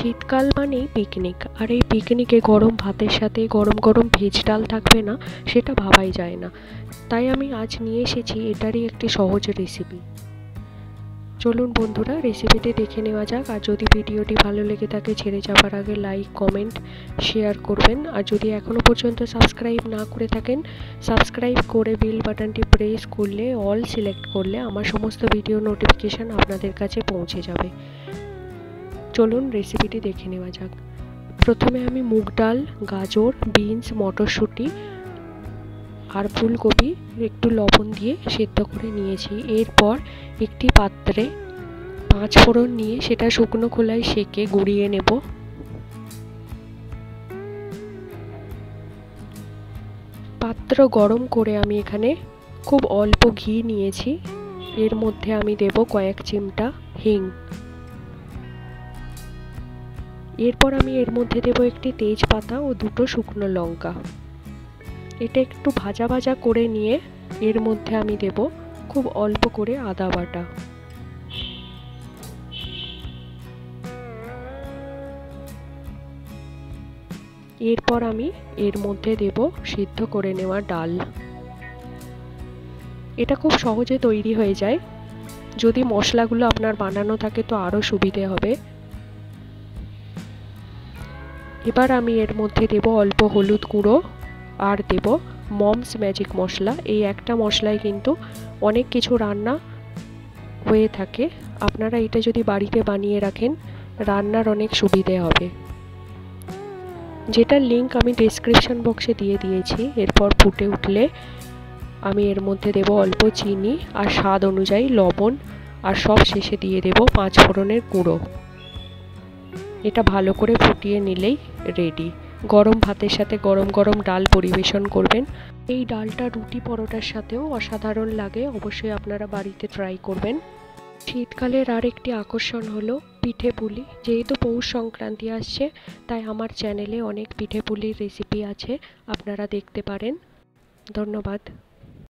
শীতকাল মানেই পিকনিক, আর এই পিকনিকে গরম ভাতের সাথে গরম গরম ভেজ ডাল থাকবে না সেটা ভাবাই যায় না। তাই আমি আজ নিয়ে এসেছি এটারই একটি সহজ রেসিপি। চলুন বন্ধুরা, রেসিপিটি দেখে নেওয়া যাক। আর যদি ভিডিওটি ভালো লেগে থাকে ছেড়ে যাওয়ার আগে লাইক, কমেন্ট, শেয়ার করবেন। আর যদি এখনও পর্যন্ত সাবস্ক্রাইব না করে থাকেন, সাবস্ক্রাইব করে বেল বাটনটি প্রেস করলে, অল সিলেক্ট করলে আমার সমস্ত ভিডিও নোটিফিকেশান আপনাদের কাছে পৌঁছে যাবে। চলুন রেসিপিটি দেখে নেওয়া যাক। প্রথমে আমি মুগ ডাল, গাজর, বিনস, মটরশুঁটি আর ফুলকপি একটু লবণ দিয়ে সেদ্ধ করে নিয়েছি। এরপর একটি পাত্রে 5 ফোড়ন নিয়ে সেটা শুকনো খোলায় সেঁকে গুঁড়িয়ে নেব। পাত্র গরম করে আমি এখানে খুব অল্প ঘি নিয়েছি। এর মধ্যে আমি দেব কয়েক চিমটা হিং। এরপর আমি এর মধ্যে দেব একটি তেজপাতা ও 2টো শুকনো লঙ্কা। এটা একটু ভাজা ভাজা করে নিয়ে এর মধ্যে আমি দেব খুব অল্প করে আদা বাটা। এরপর আমি এর মধ্যে দেব সিদ্ধ করে নেওয়া ডাল। এটা খুব সহজে তৈরি হয়ে যায়। যদি মশলাগুলো আপনার বানানো থাকে তো আরও সুবিধে হবে। এবার আমি এর মধ্যে দেব অল্প হলুদ গুঁড়ো আর দেব মমস ম্যাজিক মশলা। এই একটা মশলায় কিন্তু অনেক কিছু রান্না হয়ে থাকে। আপনারা এটা যদি বাড়িতে বানিয়ে রাখেন রান্নার অনেক সুবিধে হবে, যেটার লিঙ্ক আমি ডেসক্রিপশন বক্সে দিয়ে দিয়েছি। এরপর ফুটে উঠলে আমি এর মধ্যে দেব অল্প চিনি আর স্বাদ অনুযায়ী লবণ, আর সব শেষে দিয়ে দেব 5 ফোড়নের গুঁড়ো। এটা ভালো করে ফুটিয়ে নিলেই রেডি। গরম ভাতের সাথে গরম গরম ডাল পরিবেশন করবেন। এই ডালটা রুটি পরোটার সাথেও অসাধারণ লাগে, অবশ্যই আপনারা বাড়িতে ট্রাই করবেন। শীতকালের আর একটি আকর্ষণ হলো পিঠে পুলি। যেহেতু পৌষ সংক্রান্তি আসছে তাই আমার চ্যানেলে অনেক পিঠে পুলির রেসিপি আছে, আপনারা দেখতে পারেন। ধন্যবাদ।